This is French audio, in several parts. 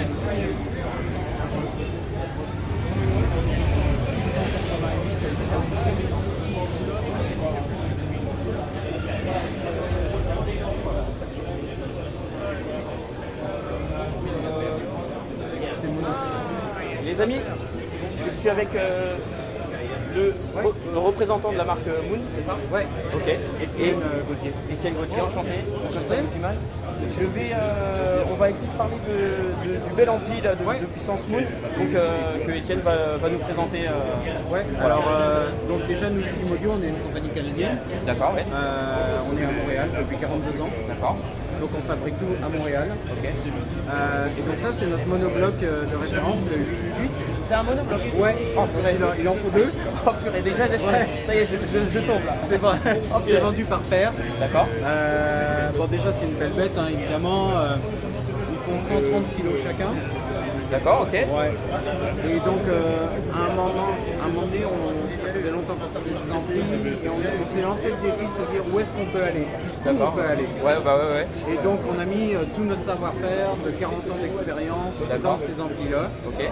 Les amis, je suis avec le représentant de la marque Moon, c'est ça? Ouais. Ok. Étienne Gauthier. Étienne Gauthier, enchanté. On va essayer de parler du bel ampli là, de puissance Moon, donc que Étienne va nous présenter. Ouais. Voilà. Alors donc déjà nous Sim Audio, on est une compagnie canadienne. D'accord, ouais. On est à Montréal depuis 42 ans. D'accord. Donc on fabrique tout à Montréal. Ok. Et donc ça c'est notre monobloc de référence, le 888. C'est un monobloc. Ouais. Oh, purée. Il en faut deux. Oh, purée, déjà, ça y est, je tombe là. C'est vrai. C'est vendu par paire. D'accord. Bon déjà c'est une belle bête hein, évidemment. Ils font 130 kg chacun. D'accord, ok. Ouais. Et donc à un moment donné, ça faisait longtemps qu'on sortait des amplis et on s'est lancé le défi de se dire où est-ce qu'on peut aller, jusqu'où on peut aller. Ouais, bah ouais. Et donc on a mis tout notre savoir-faire de 40 ans d'expérience dans ces amplis-là. Ok.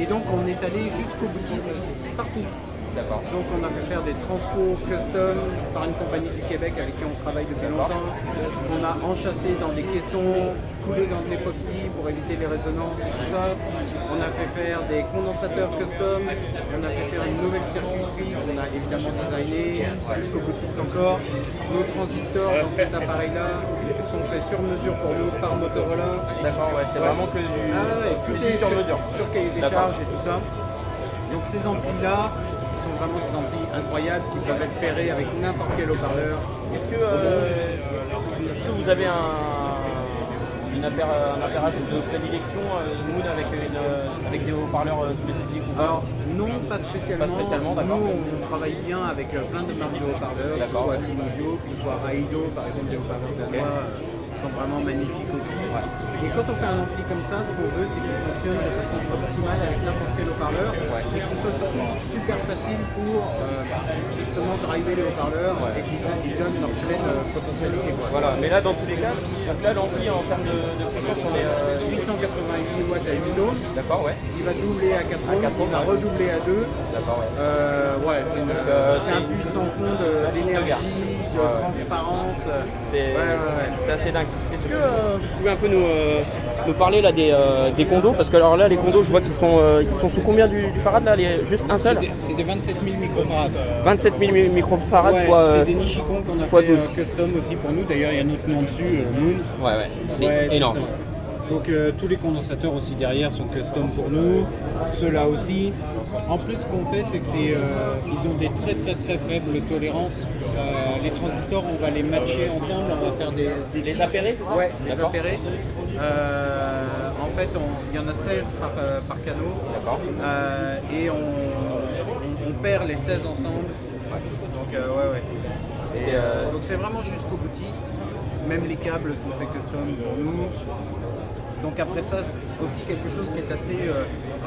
Et donc on est allé jusqu'au boutiste partout. D'accord. Donc on a fait faire des transports custom par une compagnie du Québec avec qui on travaille depuis longtemps. On a enchâssé dans des caissons, coulé dans de l'époxy pour éviter les résonances et tout ça. On a fait faire des condensateurs custom. On a fait faire une nouvelle circuiterie qu'on a évidemment designé jusqu'au boutiste encore. Nos transistors dans cet appareil-là sont faits sur mesure pour nous par Motorola. D'accord, ouais, c'est vraiment que du. Tout est sur mesure. sur cahier des charges et tout ça. Donc ces amplis-là, sont vraiment des amplis incroyables qui peuvent être pairés avec n'importe quel haut-parleur. Est-ce que vous avez un appairage de prédilection Moon avec des haut-parleurs spécifiques ou pas? Alors non, pas spécialement. Pas spécialement, d'accord. Nous, on travaille bien avec plein de marques de haut-parleurs, que ce soit Sim Audio, que ce soit Aido, par exemple, des haut-parleurs danois sont vraiment magnifiques aussi. Et quand on fait un ampli comme ça, ce qu'on veut, c'est qu'il fonctionne de façon optimale avec n'importe quel haut-parleur et que ce soit surtout super facile pour justement driver les haut-parleurs et qu'ils donnent leur pleine potentialité. Voilà, mais là dans tous les cas, donc là l'ampli en termes de puissance on est 888 watts à 8 ohms. D'accord, ouais. Il va doubler à 4 ohms, il va redoubler à 2. D'accord, ouais. C'est un puits sans fond d'énergie, de transparence. C'est assez dingue. Est-ce que vous pouvez un peu nous parler là des condos? Parce que alors là les condos je vois qu'ils sont sous combien du farad là? Juste un seul? C'est des 27 000 microfarads. 27 000 microfarads c'est des Nichicon qu'on a fait custom aussi pour nous. D'ailleurs il y a notre nom dessus, Moon. Ouais, c'est énorme. Donc tous les condensateurs aussi derrière sont custom pour nous, ceux-là aussi. En plus ce qu'on fait c'est que ils ont des très faibles tolérances. Les transistors on va les matcher ensemble, on va faire des Les appairer? Ouais, les appairer. En fait il y en a 16 par canot. D'accord. Et on perd les 16 ensemble. Donc donc c'est vraiment jusqu'au boutiste. Même les câbles sont faits custom pour nous. Donc après ça, c'est aussi quelque chose qui est assez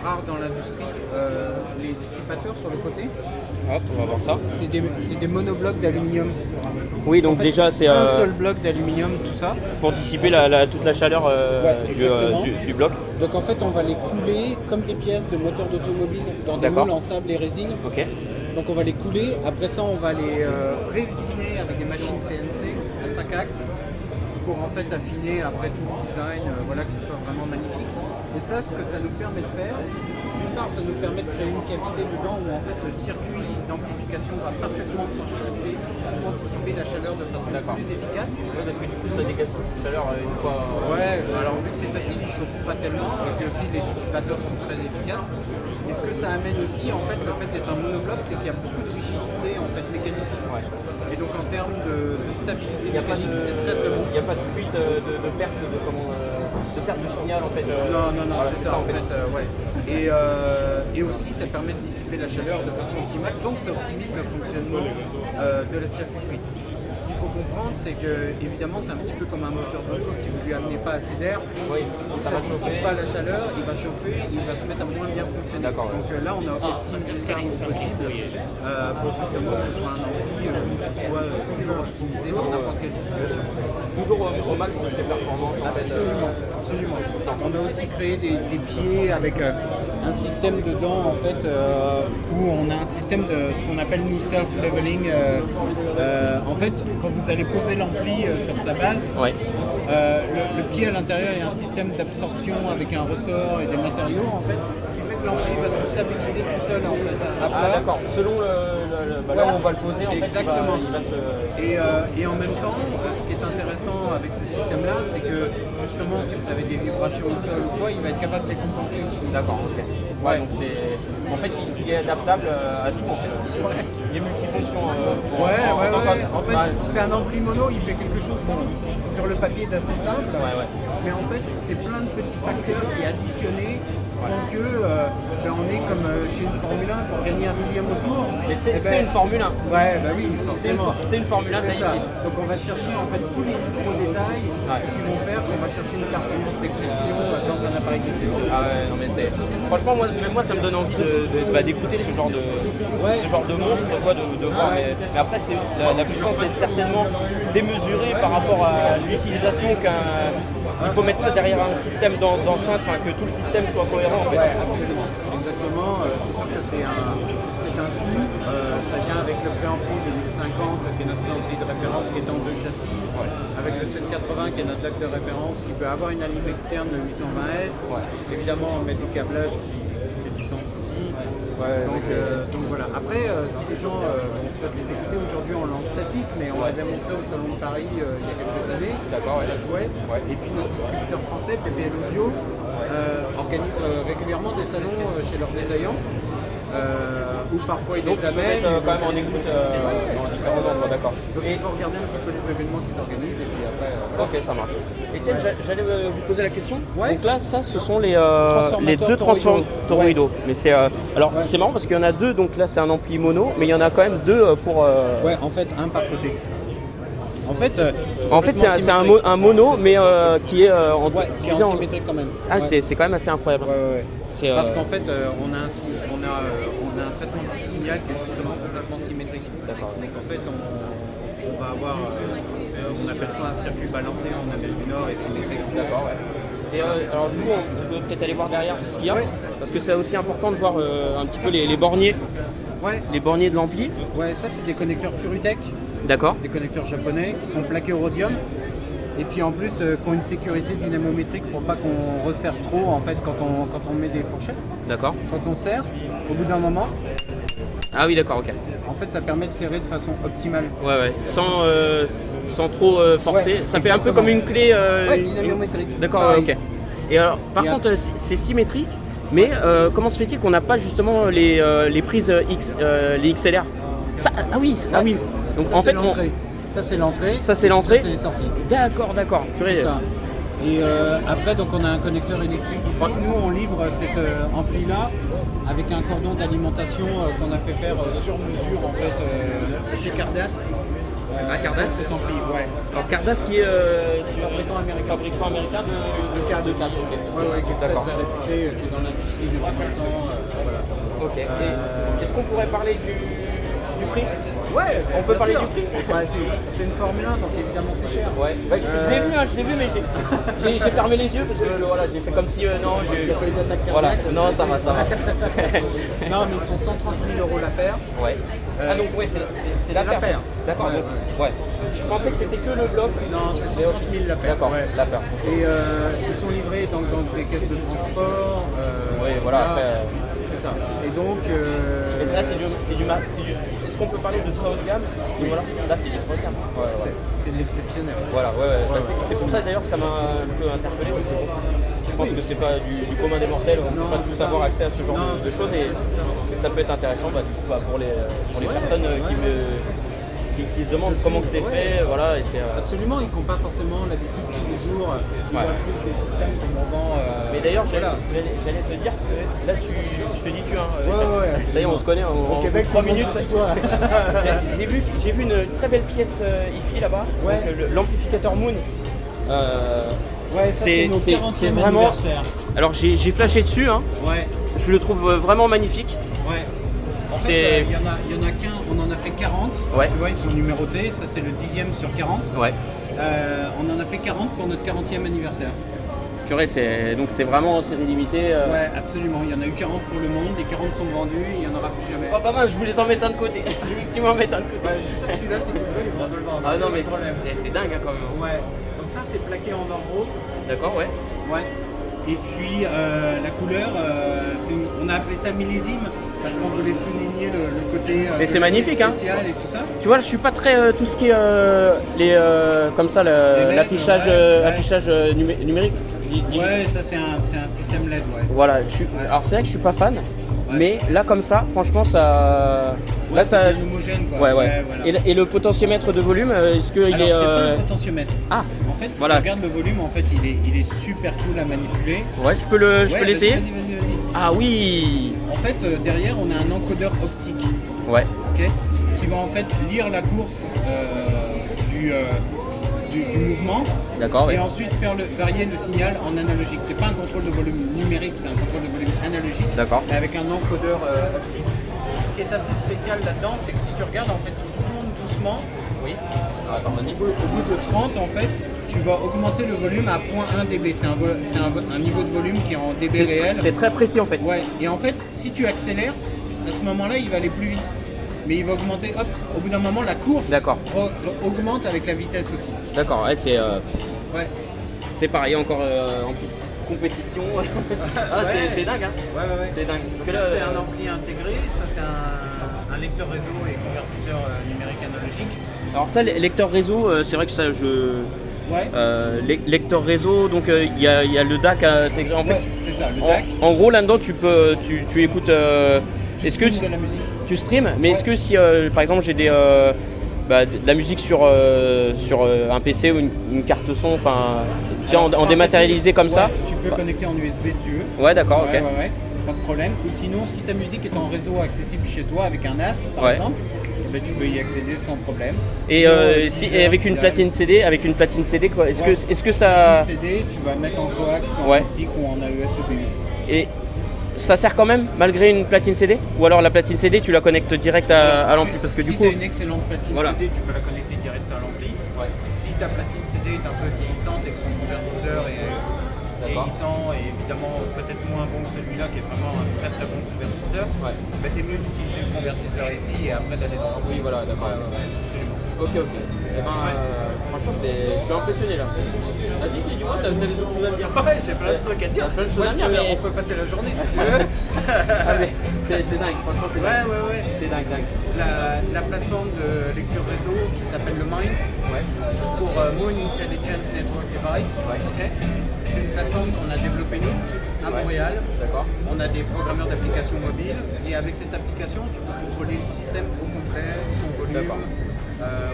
rare dans l'industrie, les dissipateurs sur le côté. Hop, on va voir ça. C'est des monoblocs d'aluminium. Oui, donc en fait, déjà c'est un seul bloc d'aluminium, tout ça. pour dissiper toute la chaleur du bloc. Donc en fait, on va les couler comme des pièces de moteur d'automobile dans des moules en sable et résine. Ok. Donc on va les couler. Après ça, on va les réusiner avec des machines CNC à 5 axes. Pour en fait affiner après tout le design, que ce soit vraiment magnifique. Et ça, ce que ça nous permet de faire, d'une part, ça nous permet de créer une cavité dedans où en fait le circuit d'amplification va parfaitement s'enchasser pour anticiper la chaleur de façon plus efficace. Oui, parce que du coup ça dégage beaucoup de chaleur une fois. Ouais, alors vu que c'est facile, ils ne chauffent pas tellement et que aussi les dissipateurs sont très efficaces. Et ce que ça amène aussi, en fait, le fait d'être un monobloc, c'est qu'il y a beaucoup de rigidité en fait mécanique. Ouais. Et donc en termes de stabilité mécanique, c'est très bon. Il n'y a pas de fuite, de perte de signal en fait. Non, voilà, c'est ça en fait. Et aussi ça permet de dissiper la chaleur de façon optimale, donc ça optimise le fonctionnement de la circuiterie. Ce qu'il faut comprendre, c'est que évidemment c'est un petit peu comme un moteur d'auto, si vous lui amenez pas assez d'air, ça ne dissipe pas la chaleur, il va chauffer, il va se mettre à moins bien fonctionner. Donc là on a optimisé ça au possible pour justement que ce soit un ampli qui soit toujours optimisé dans n'importe quelle situation. toujours au max de ses performances. Absolument. On a aussi créé des pieds avec un système dedans en fait où on a un système de ce qu'on appelle nous self-leveling. En fait, quand vous allez poser l'ampli sur sa base, Ouais. le pied à l'intérieur il y a un système d'absorption avec un ressort et des matériaux en fait qui fait que l'ampli va se stabiliser tout seul en fait à plat. Ah d'accord, selon là où on va le poser, en Exactement. fait, il va se... Et en même temps, ce qui est intéressant avec ce système-là, c'est que justement, si vous avez des vibrations au sol ou quoi, il va être capable de les compenser aussi. D'accord, ok. Ouais, donc en fait, il est adaptable à tout, en fait. Ouais. Il est multifonction. Ouais. En fait, c'est un ampli mono, il fait quelque chose sur le papier d'assez simple. Ouais. Mais en fait, c'est plein de petits facteurs qui additionnés font que on est comme chez une Formule 1 pour gagner un millième au tour. Mais c'est une Formule 1. Ouais, bah oui, forcément. C'est une Formule 1 C'est ça. taillée. Donc on va chercher en fait tous les micro-détails qui vont faire qu'on va chercher une performance d'exception dans un appareil d'exception. Ah ouais, non mais c'est... Franchement, même moi, ça me donne envie d'écouter ce genre de monstre, quoi, de voir. Mais après, la puissance est certainement démesurée par rapport à l'utilisation il faut mettre ça derrière un système d'enceinte, que tout le système soit cohérent, en fait. Ouais, absolument. Exactement. C'est sûr que c'est un tout. Ça vient avec le préampli de 1050 qui est notre ampli de référence qui est en deux châssis, avec le 780 qui est notre DAC de référence qui peut avoir une alim externe de 820S. Évidemment, on met du câblage qui fait du sens aussi. Donc voilà. Après, si les gens souhaitent les écouter, aujourd'hui on lance statique, mais on l'avait montré au Salon de Paris il y a quelques années. Ça jouait. Et puis notre distributeur français, PPL Audio, organise régulièrement des salons chez leurs détaillants. Ou parfois ils les amènent. Quand même en écoute dans différents endroits, d'accord. Donc il faut regarder un petit peu les événements qu'ils organisent et puis après. Ok, ça marche. Etienne, j'allais vous poser la question. Ouais. Donc là, ça, ce sont les deux transformateurs toroïdaux. Mais c'est c'est marrant parce qu'il y en a deux. Donc là, c'est un ampli mono, mais il y en a quand même deux pour. Ouais, en fait, un par côté. En fait, c'est un mono, mais qui est qui est en symétrique quand même. Ah, c'est quand même assez incroyable. Ouais. Parce qu'en fait, on a un traitement du signal qui est justement complètement symétrique. D'accord. Donc en fait, on va avoir, on appelle ça un circuit balancé en Amérique du Nord et symétrique. D'accord, ouais. Alors nous, on peut peut-être aller voir derrière ce qu'il y a, parce que c'est aussi important de voir un petit peu les borniers. Ouais. Les borniers de l'ampli. Ouais, ça c'est des connecteurs Furutech. D'accord. Des connecteurs japonais qui sont plaqués au rhodium. Et puis en plus, qui ont une sécurité dynamométrique pour pas qu'on resserre trop en fait quand on met des fourchettes. D'accord. Quand on serre, au bout d'un moment. Ah oui, d'accord, ok. En fait, ça permet de serrer de façon optimale. Ouais. Sans trop forcer. Ça fait un peu comme une clé. Dynamométrique. D'accord, ok. Et alors, par contre, c'est symétrique, mais comment se fait-il qu'on n'a pas justement les prises les XLR Ah oui. Donc ça, en fait, ça c'est l'entrée. Ça c'est l'entrée. Ça c'est les sorties. D'accord. C'est ça. Et après, donc on a un connecteur électrique ici. Nous, on livre cet ampli-là avec un cordon d'alimentation qu'on a fait faire sur mesure en fait chez Cardas. Cardas, cet ampli, ouais. Alors Cardas qui est fabricant américain de câbles. Ouais, qui est très réputé, qui est dans l'industrie depuis longtemps. Voilà. Ok. Et est-ce qu'on pourrait parler du prix? Ouais, on peut parler du prix. Ouais, c'est une Formule 1, donc évidemment c'est cher. Ouais. Bah, je l'ai vu, mais j'ai fermé les yeux parce que j'ai fait comme si non. Il n'y a pas eu d'attaque cardiaque. Voilà. Non, ça va. Non, mais ils sont 130 000 € la paire. Ouais. Ah donc c'est la paire. D'accord. Ouais. Je pensais que c'était que le bloc. Non, c'est 130 000 la paire. D'accord. Ouais. La paire. Et ils sont livrés dans des caisses de transport. Oui, voilà. Là, après, c'est ça. Et donc. Et là, est-ce qu'on peut parler de très haut de gamme? Voilà. Là, c'est du très haut de gamme. C'est de l'exceptionnel. Voilà, ouais. C'est pour ça d'ailleurs que ça m'a un peu interpellé. Parce que je pense que c'est pas du commun des mortels, on ne peut pas tous avoir accès à ce genre de choses et ça peut être intéressant pour les personnes qui se demandent comment c'est fait. Voilà, et absolument, ils n'ont pas forcément l'habitude tous les jours, ils voient plus des systèmes comme on vend. Mais d'ailleurs, j'allais te dire que là, je te dis tu. Ouais. Ça y est, on se connaît en Québec, 3 minutes. Toi. J'ai vu une très belle pièce IFI là-bas, l'amplificateur Moon. Ouais, ça c'est notre 40e vraiment... anniversaire. Alors j'ai flashé dessus, hein. Ouais. Je le trouve vraiment magnifique. Ouais. En fait, il y en a qu'un, on en a fait 40. Ouais. Tu vois, ils sont numérotés. Ça c'est le 10e sur 40. Ouais. On en a fait 40 pour notre 40e anniversaire. Purée, donc c'est vraiment en série limitée. Ouais, absolument. Il y en a eu 40 pour le monde, les 40 sont vendus, il n'y en aura plus jamais. Oh, pas mal, je voulais t'en mettre un de côté. Je voulais que tu m'en mettes un de côté. Ouais, je suis sûr que celui-là, si tu le veux, ils vont te le vendre. Ah non, mais problème. c'est dingue hein, quand même. Ouais, donc ça, c'est plaqué en or rose. D'accord, ouais. Ouais. Et puis la couleur, on a appelé ça millésime parce qu'on voulait souligner le côté et c'est magnifique, spécial et tout ça. Tu vois, je suis pas très tout ce qui est comme ça l'affichage affichage numérique. Ouais, ça c'est un système LED, ouais. Voilà, alors c'est vrai que je suis pas fan, mais là comme ça, franchement ça. Ouais, là ça. C'est homogène quoi. Ouais. Voilà. Et le potentiomètre de volume, est-ce que il est. C'est pas un potentiomètre. Ah. En fait, si tu regardes le volume, en fait, il est super cool à manipuler. Ouais, je peux l'essayer. Vas-y. Ah oui. En fait, derrière, on a un encodeur optique. Ouais. Ok. Qui va en fait lire la course du mouvement. D'accord. Et ensuite varier le signal en analogique. C'est pas un contrôle de volume numérique, c'est un contrôle de volume analogique. D'accord. Avec un encodeur optique. Ce qui est assez spécial là-dedans, c'est que si tu regardes, en fait, si tu tournes doucement, oui. au bout de 30, en fait, tu vas augmenter le volume à 0.1 dB. C'est un niveau de volume qui est en dB réel. C'est très précis en fait. Ouais. Et en fait, si tu accélères, à ce moment-là, il va aller plus vite. Mais il va augmenter, hop, au bout d'un moment, la course augmente avec la vitesse aussi. D'accord, ouais, Ouais. C'est pareil, encore en compétition. C'est dingue, hein. Ouais. C'est dingue. Parce que là, c'est un ampli intégré, ça c'est un lecteur réseau et convertisseur numérique analogique. Alors ça, lecteur réseau, c'est vrai que ça, lecteur réseau, donc il y a le DAC intégré. En fait, c'est ça, le DAC. En gros, là-dedans, tu écoutes. Est-ce que de la musique. Tu streams, mais est-ce que si, par exemple, j'ai de la musique sur un PC ou une carte son, enfin, en dématérialisé PC, comme ça. Tu peux connecter en USB si tu veux. Ouais, d'accord, ok. Ouais, pas de problème. Ou sinon, si ta musique est en réseau accessible chez toi avec un NAS, par exemple, tu peux y accéder sans problème. Et, et avec une platine CD, quoi. Est-ce que ça. Platine CD, tu vas mettre en coax, en optique ou en AES EBU. Et ça sert quand même malgré une platine CD? Ou alors la platine CD tu la connectes direct à l'ampli? Parce que si du coup. tu as une excellente platine CD, tu peux la connecter direct à l'ampli. Si ta platine CD est un peu vieillissante et que son convertisseur est vieillissant et évidemment peut-être moins bon que celui-là qui est vraiment un très très bon convertisseur, t'es mieux d'utiliser le convertisseur ici et après d'aller dans l'ampli. Oui, voilà, d'accord. Absolument. Ok. Eh ben, franchement, je suis impressionné là. Vas-y, dis-moi, t'avais d'autres choses à me dire? Ouais, j'ai plein de trucs à dire. Plein de choses à dire, mais on peut passer la journée si tu veux. Mais c'est dingue, franchement, c'est dingue. Ouais. C'est dingue. La plateforme de lecture réseau qui s'appelle le Mind pour Moon Intelligent Network Device. C'est une plateforme qu'on a développée nous à Montréal. D'accord. On a des programmeurs d'applications mobiles et avec cette application, tu peux contrôler le système au complet, son volume. D'accord.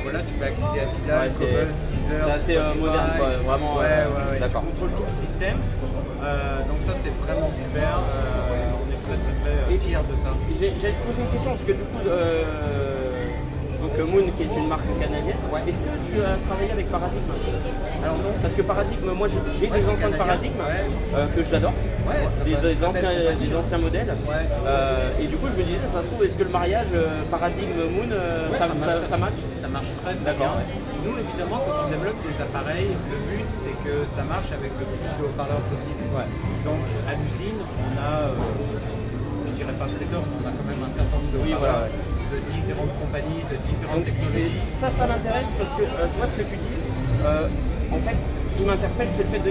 Voilà, tu peux accéder à Tidal, Cobuzz, Deezer, c'est assez moderne, quoi, vraiment. Ouais. D'accord. Tu contrôles tout le système. Donc ça, c'est vraiment super. On est très fiers de ça. J'allais te poser une question parce que du coup, donc Moon qui est une marque canadienne, est-ce que tu as travaillé avec Paradigme? Alors non, parce que Paradigme, moi j'ai des enceintes Paradigme que j'adore, des anciens modèles. Et du coup je me disais, ça se trouve, est-ce que le mariage Paradigme Moon, ça match? Ça marche très bien. Nous évidemment quand on développe des appareils, le but c'est que ça marche avec le plus de haut-parleurs possible. Donc à l'usine on a, je dirais pas pléthore, mais on a quand même un certain nombre de haut-parleurs. De différentes compagnies, de différentes technologies. Ça m'intéresse parce que tu vois ce que tu dis. En fait, ce qui m'interpelle, c'est le fait de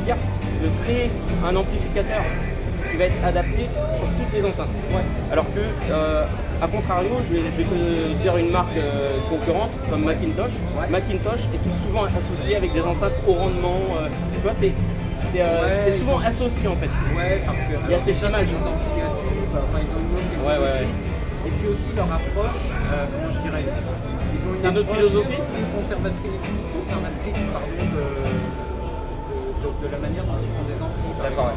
créer un amplificateur qui va être adapté sur toutes les enceintes. Alors que, à contrario, je vais te dire une marque concurrente comme Macintosh. Macintosh est tout souvent associé avec des enceintes haut rendement. Tu vois, c'est souvent associé en fait. Ouais, parce que il y a ces images. Des amplis à tube, enfin ils ont une autre technologie. Et puis aussi leur approche, comment je dirais, ils ont une approche plus conservatrice de la manière dont ils font des amplis. D'accord.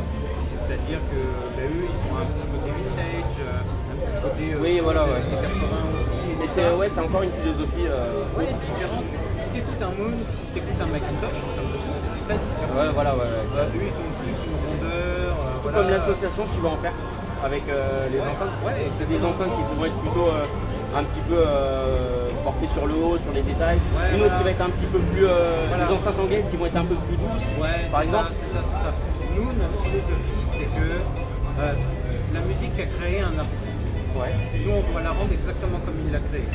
C'est-à-dire que eux, ils ont un petit côté vintage, un petit côté des années 80 aussi. Mais c'est encore une philosophie différente. Si tu écoutes un Moon, si tu écoutes un Macintosh, en termes de son, c'est très différent. Eux, ils ont plus une rondeur. Comme l'association que tu vas en faire avec les enceintes. C'est des enceintes qui vont être plutôt un petit peu portée sur le haut, sur les détails. Une autre qui va être un petit peu plus... Les enceintes anglaises qui vont être un peu plus douces, par exemple. C'est ça. Nous, notre philosophie, c'est que la musique a créé un artiste. Nous, on doit la rendre exactement comme il l'a créée.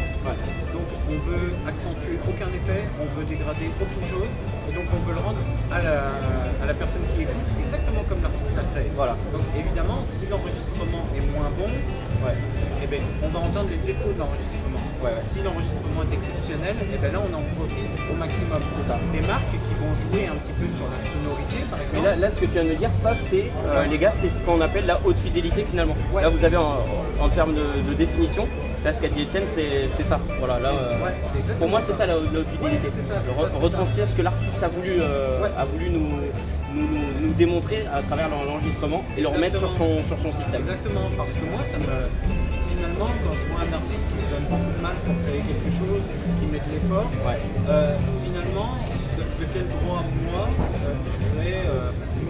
Donc, on veut accentuer aucun effet, on veut dégrader aucune chose, et donc on veut le rendre à la personne qui écoute exactement comme l'artiste l'a créé. Donc, évidemment, si l'enregistrement est moins bon, eh ben, on va entendre les défauts de l'enregistrement. Si l'enregistrement est exceptionnel, eh ben là, on en profite au maximum. Des marques qui vont jouer un petit peu sur la sonorité, par exemple. Mais là, ce que tu viens de me dire, ça, c'est, les gars, c'est ce qu'on appelle la haute fidélité finalement. Là, vous avez en termes de définition, là, ce qu'a dit Étienne, c'est ça. Voilà, là, pour moi, c'est ça la haute fidélité. Retranscrire ce que l'artiste a voulu nous démontrer à travers l'enregistrement et le remettre sur son système. Exactement, parce que moi, finalement, quand je vois un artiste qui se donne beaucoup de mal pour créer quelque chose, qui met de l'effort, finalement, de quel droit moi, je voudrais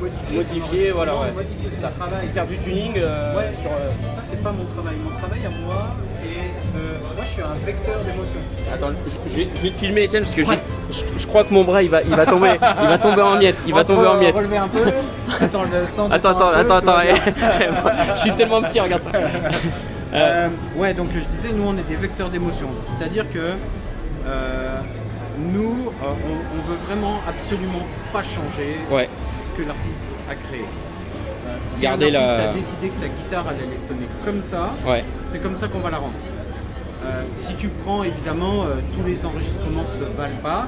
modifier son travail. Faire du tuning. Ça, c'est pas mon travail. Mon travail à moi, moi, je suis un vecteur d'émotion. Attends, je vais te filmer, Étienne, parce que je crois que mon bras il va tomber, il va tomber en miettes. Relever un peu. Attends, le sang descend un peu. Attends. Je suis tellement petit, regarde ça. Donc je disais, nous on est des vecteurs d'émotion. C'est-à-dire que nous, on veut vraiment absolument pas changer ce que l'artiste a créé. Si Garder l'artiste a décidé que sa guitare allait sonner comme ça, c'est comme ça qu'on va la rendre. Si tu prends évidemment tous les enregistrements ne se valent pas.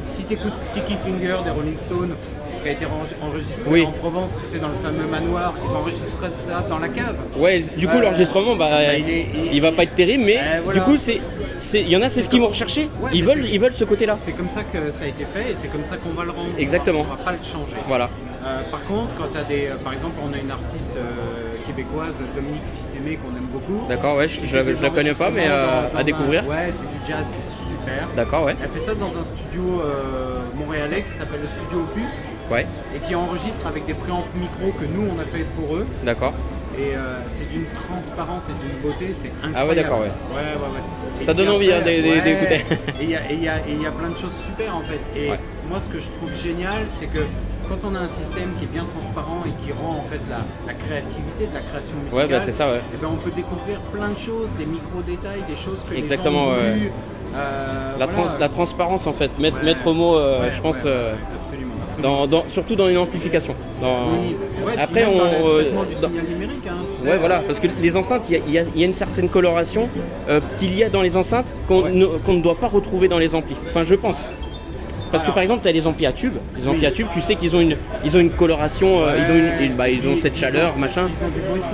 Si tu écoutes Sticky Finger des Rolling Stones, qui a été enregistré en Provence, tu sais, dans le fameux manoir, ils ont enregistré ça dans la cave. Du coup l'enregistrement il va pas être terrible, mais du coup il y en a, c'est ce qu'ils vont rechercher. Ils veulent ce côté-là. C'est comme ça que ça a été fait et c'est comme ça qu'on va le rendre. Exactement. On va pas le changer. Voilà. Par contre, quand tu as par exemple, on a une artiste québécoise, Dominique Fils-Aimé, qu'on aime beaucoup. D'accord, je la connais pas, mais à découvrir. C'est du jazz, c'est super. D'accord, Elle fait ça dans un studio montréalais qui s'appelle le Studio Opus. Et qui enregistre avec des préamps micro que nous on a fait pour eux. D'accord. Et c'est d'une transparence et d'une beauté, c'est incroyable. Ah ouais, d'accord, Et ça donne envie d'écouter. Et il y a plein de choses super en fait. Et moi ce que je trouve génial, c'est que quand on a un système qui est bien transparent et qui rend en fait la créativité de la création musicale, c'est ça, et ben on peut découvrir plein de choses, des micro-détails, des choses que exactement, les gens ont voulu. La transparence en fait, mettre au mot, je pense, absolument. surtout dans une amplification. Après, du signal numérique. Voilà, parce que les enceintes, il y a une certaine coloration qu'il y a dans les enceintes qu'on ne doit pas retrouver dans les amplis. Enfin, je pense. Parce que par exemple, tu as les amplis à tubes. Les amplis à tubes, tu sais qu'ils ont une coloration, ils ont cette chaleur, machin. Ils ont du bruit de fond.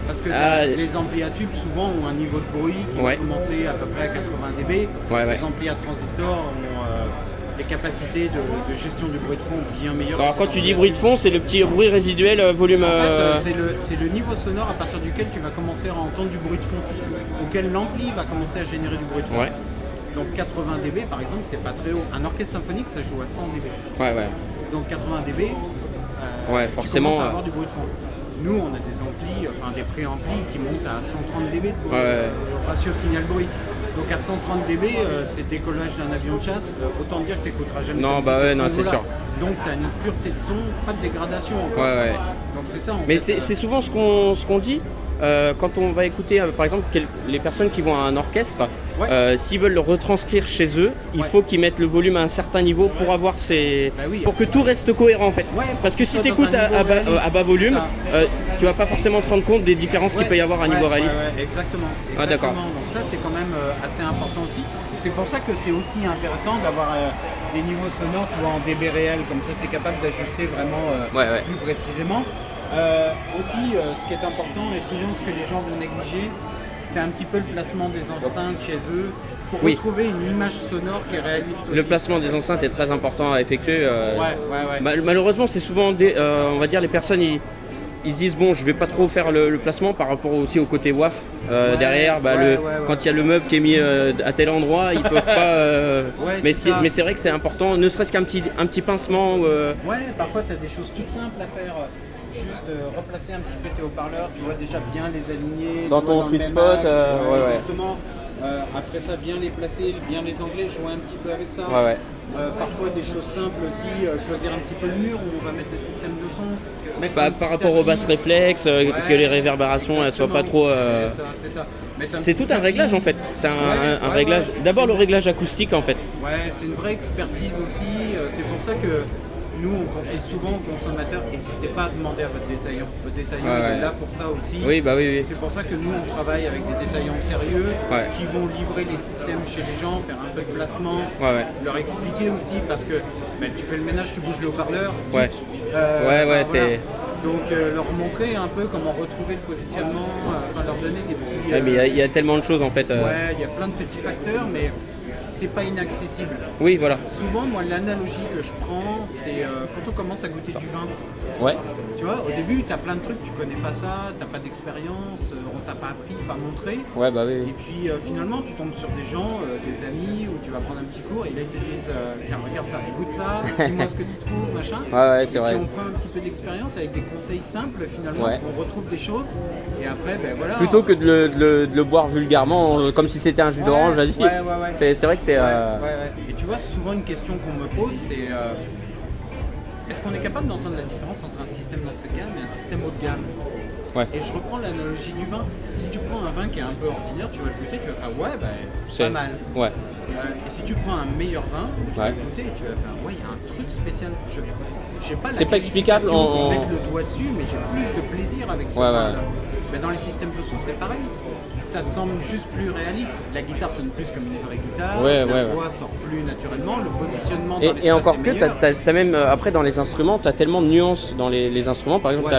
Parce que les amplis à tubes souvent ont un niveau de bruit qui va commencer à peu près à 80 dB. Les amplis à transistor ont des capacités de gestion du bruit de fond bien meilleures. Alors quand tu dis bruit de fond, c'est le petit bruit résiduel volume... En fait, c'est le niveau sonore à partir duquel tu vas commencer à entendre du bruit de fond, auquel l'ampli va commencer à générer du bruit de fond. Donc 80 dB par exemple, c'est pas très haut. Un orchestre symphonique, ça joue à 100 dB. Donc 80 dB, forcément, tu commences à avoir du bruit de fond. Nous, on a des amplis, des préamplis qui montent à 130 dB de ratio signal-bruit. Donc à 130 dB, c'est décollage d'un avion de chasse, autant dire que tu n'écouteras jamais. Non, c'est sûr. Donc tu as une pureté de son, pas de dégradation. Donc c'est ça. Mais c'est souvent ce qu'on dit. Quand on va écouter par exemple les personnes qui vont à un orchestre, s'ils veulent le retranscrire chez eux, il faut qu'ils mettent le volume à un certain niveau pour avoir pour que tout reste cohérent en fait. Parce que si tu écoutes à bas volume, tu vas pas forcément te rendre compte des différences qu'il peut y avoir à niveau réaliste. Exactement. D'accord. Donc ça c'est quand même assez important aussi. C'est pour ça que c'est aussi intéressant d'avoir des niveaux sonores, tu vois, en dB réel, comme ça tu es capable d'ajuster vraiment plus précisément. Ce qui est important et souvent ce que les gens vont négliger, c'est un petit peu le placement des enceintes chez eux pour retrouver une image sonore qui est réaliste aussi. Le placement des enceintes est très important à effectuer. Malheureusement, c'est souvent on va dire les personnes ils se disent bon, je vais pas trop faire le placement par rapport aussi au côté WAF derrière. Quand il y a le meuble qui est mis à tel endroit, ils peuvent pas. Mais c'est vrai que c'est important, ne serait-ce qu'un petit pincement. Parfois tu as des choses toutes simples à faire. Juste replacer un petit peu tes haut-parleurs, tu vois déjà bien les aligner. Dans ton sweet spot, exactement. Après ça, bien les placer, bien les angler, jouer un petit peu avec ça. Ouais, ouais. Parfois des choses simples aussi, choisir un petit peu le mur où on va mettre le système de son. Mettre Par rapport aux basses réflexes, que les réverbérations elles soient pas trop. C'est ça. C'est tout un réglage en fait. C'est un réglage. D'abord le réglage acoustique en fait. Ouais, c'est une vraie expertise aussi. C'est pour ça que nous, on conseille souvent aux consommateurs, n'hésitez pas à demander à votre détaillant. Votre détaillant il est là pour ça aussi. Oui, bah oui. C'est pour ça que nous, on travaille avec des détaillants sérieux qui vont livrer les systèmes chez les gens, faire un peu de placement, leur expliquer aussi parce que tu fais le ménage, tu bouges le haut-parleur. C'est. Donc leur montrer un peu comment retrouver le positionnement, leur donner des petits... mais il y a tellement de choses en fait. Ouais, il y a plein de petits facteurs, mais c'est pas inaccessible. Oui, voilà. Souvent, moi, l'analogie que je prends, c'est quand on commence à goûter du vin. Ouais. Tu vois, au début, tu as plein de trucs, tu connais pas ça, tu n'as pas d'expérience, on t'a pas appris, pas montré. Ouais, bah oui. Et puis finalement, tu tombes sur des gens, des amis, où tu vas prendre un petit cours et là, ils te disent tiens, regarde ça, écoute ça, dis-moi ce que tu trouves, machin. Ouais, c'est vrai. Et puis on prend un petit peu d'expérience avec des conseils simples, finalement, on retrouve des choses. Et après, voilà. Plutôt que de le boire vulgairement, comme si c'était un jus d'orange, vas-y. C'est vrai que c'est. Et tu vois, souvent, une question qu'on me pose, c'est est-ce qu'on est capable d'entendre la différence entre un système d'entrée de gamme et un système haut de gamme? Et je reprends l'analogie du vin. Si tu prends un vin qui est un peu ordinaire, tu vas le goûter, tu vas faire c'est pas mal. Et si tu prends un meilleur vin, tu vas le goûter et tu vas faire il y a un truc spécial. C'est pas explicable en mettre le doigt dessus, mais j'ai plus de plaisir avec ce vin-là. Mais dans les systèmes de son, c'est pareil. Ça te semble juste plus réaliste. La guitare sonne plus comme une vraie guitare, la voix sort plus naturellement, le positionnement dans l'espace et encore que, meilleur. t'as même, après dans les instruments, t'as tellement de nuances dans les instruments. Par exemple,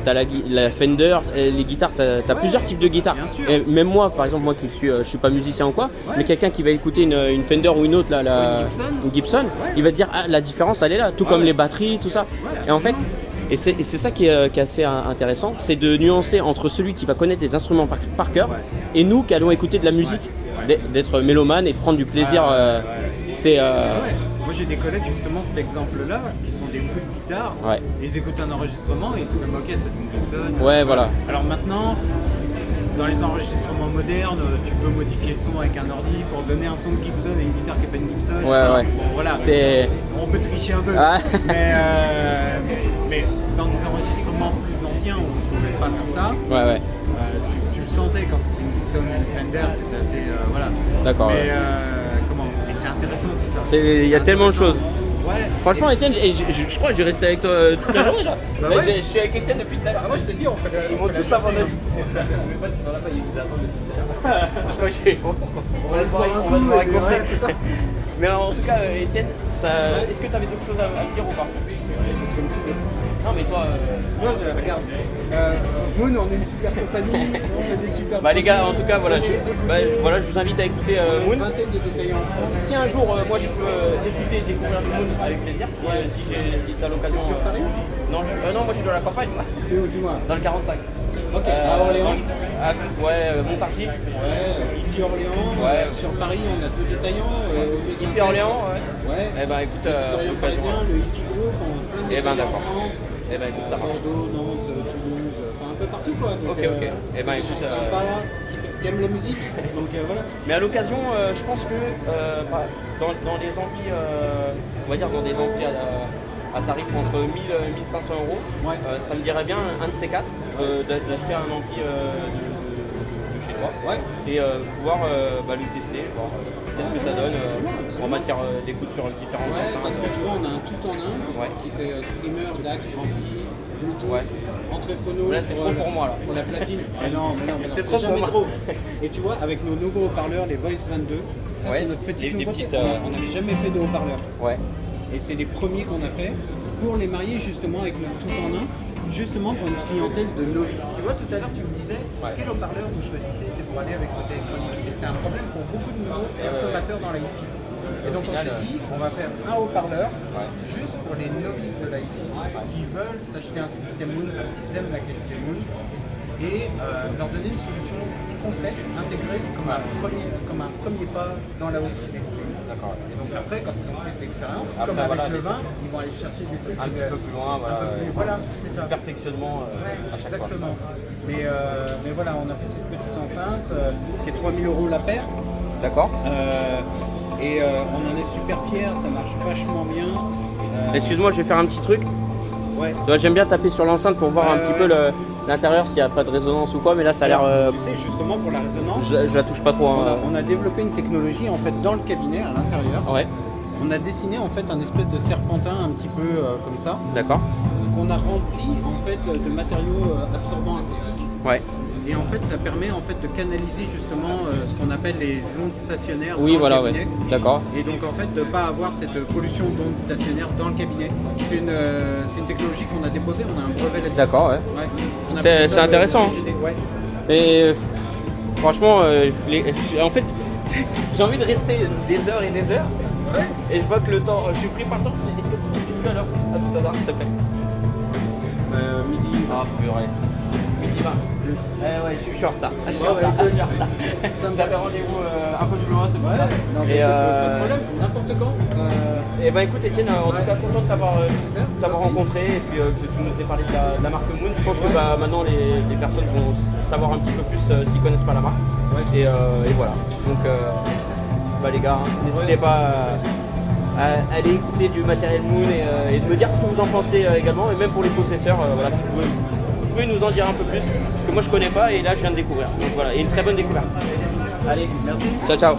t'as la Fender, les guitares, t'as plusieurs types de guitares. Et même moi, par exemple, moi qui je suis pas musicien ou quoi, mais quelqu'un qui va écouter une Fender ou une autre, une Gibson, il va te dire la différence elle est là, tout comme les batteries, tout ça. Et en fait, et c'est ça qui est assez intéressant, c'est de nuancer entre celui qui va connaître des instruments par cœur et nous qui allons écouter de la musique, d'être mélomane et de prendre du plaisir. Moi j'ai des collègues justement cet exemple-là qui sont des fous de guitare, ils écoutent un enregistrement et ils se disent ok ça c'est une Gibson. Voilà. Alors maintenant, dans les enregistrements modernes, tu peux modifier le son avec un ordi pour donner un son de Gibson et une guitare qui n'est pas une Gibson. Bon, voilà, on peut tricher un peu. Mais dans des enregistrements plus anciens où on ne pouvait pas faire ça, tu le sentais quand c'était une Gibson ou une Fender, c'était assez... D'accord. Mais et c'est intéressant tout ça. Il y a tellement de choses. Franchement, et Étienne, je crois que je vais rester avec toi toute la journée là. Je suis avec Étienne depuis tout à l'heure. Moi je te dis, on fait ils vont tous avoir notre vie. Mes potes ils sont là-bas, ils nous attendent depuis tout à l'heure. Je crois qu'on va se voir raconter. C'est ça. Mais en tout cas, Étienne, est-ce que tu avais d'autres choses à dire ou pas? Non mais toi... Moi regarde, Moon on est une super compagnie, on fait des super les gars, en tout cas, je vous invite à écouter Moon. Une vingtaine de détaillants en France. Si un jour, moi je peux écouter, découvrir du Moon avec plaisir, si t'as l'occasion... T'es sur Paris? Non, moi je suis dans la campagne. T'es où, dis-moi? Dans le 45. Ok, à Orléans? Montargis. Ici Orléans, sur Paris on a deux détaillants. Ici Orléans, écoute... L'Orient parisien, le IFI Group, on a plein de détaillants en France. Écoute, ça marche. Bordeaux, Nantes, Toulouse, enfin un peu partout quoi. Donc, ok. C'est des gens sympas, qui aiment la musique, donc voilà. Mais à l'occasion, je pense que dans les amplis, on va dire dans des amplis à tarif entre 1000 et 1500 euros, ça me dirait bien un de ces quatre d'acheter un ampli de chez toi et pouvoir le tester, voir qu'est-ce que ça donne en matière d'écoute sur différents enceintes. Parce que tu vois, on a un tout en un qui fait streamer, DAC, ampli, Bluetooth, entrée phono. Là, c'est trop pour moi là. Pour la platine. Mais non, c'est trop jamais pour moi. trop. Et tu vois, avec nos nouveaux haut-parleurs, les Voice 22, ça c'est notre petite nouveauté. On n'avait jamais fait de haut-parleurs. Et c'est les premiers qu'on a fait pour les marier justement avec notre tout en un, justement pour une clientèle de novices. Tu vois, tout à l'heure tu me disais quel haut-parleur vous choisissez pour aller avec votre électronique. Et c'était un problème pour beaucoup de nouveaux consommateurs dans la hi-fi. Et donc on s'est dit, on va faire un haut-parleur juste pour les novices de la hi-fi qui veulent s'acheter un système Moon parce qu'ils aiment la qualité Moon et leur donner une solution complète, intégrée comme un premier pas dans la haute fidélité. D'accord. Et donc après, quand ils ont plus d'expérience, Après, comme avec voilà, le vin, ils vont aller chercher des trucs un petit peu plus loin, voilà. Voilà, c'est ça. Perfectionnement à chaque Exactement. Mais voilà, on a fait cette petite enceinte qui est 3 000 € la paire. fois. D'accord. On en est super fiers, ça marche vachement bien. Excuse-moi, je vais faire un petit truc. Ouais. Tu vois, j'aime bien taper sur l'enceinte pour voir un petit peu l'intérieur s'il n'y a pas de résonance ou quoi, mais là ça a l'air. Tu sais, justement pour la résonance, Je la touche pas trop. Hein. on a développé une technologie en fait dans le cabinet à l'intérieur. Ouais, On a dessiné en fait un espèce de serpentin un petit peu comme ça, d'accord. qu'on a rempli en fait de matériaux absorbants acoustiques. Ouais. Et en fait, ça permet en fait de canaliser justement ce qu'on appelle les ondes stationnaires Oui, dans voilà, le cabinet. ouais. D'accord. Et donc en fait de ne pas avoir cette pollution d'ondes stationnaires dans le cabinet. C'est une technologie qu'on a déposée, on a un brevet là-dessus. D'accord, ouais. Ouais. On C'est appelle ça le intéressant. CGD, ouais. Et franchement, en fait, j'ai envie de rester des heures et des heures. Ouais. Et je vois que le temps, je suis pris par le temps. Est-ce que tu es à l'heure? À tout à l'heure, s'il te plaît. Midi. Ah, purée. Midi 20. Ouais, je suis en retard. Je suis Ouais, en retard. ouais, Je suis en retard. J'avais rendez-vous un peu plus loin, c'est pour ça. Non, mais Et, pas de problème, n'importe quand. Et ben écoute Étienne, en tout cas content de t'avoir Merci. rencontré et puis que tu nous aies parlé de la marque Moon. Je pense que maintenant les personnes vont savoir un petit peu plus s'ils connaissent pas la marque. Et voilà. Donc les gars, n'hésitez pas à aller écouter du matériel Moon et de me dire ce que vous en pensez également. Et même pour les possesseurs, voilà, si vous pouvez nous en dire un peu plus. Parce que moi je connais pas et là je viens de découvrir. Donc voilà, et une très bonne découverte. Allez, Merci. ciao ciao.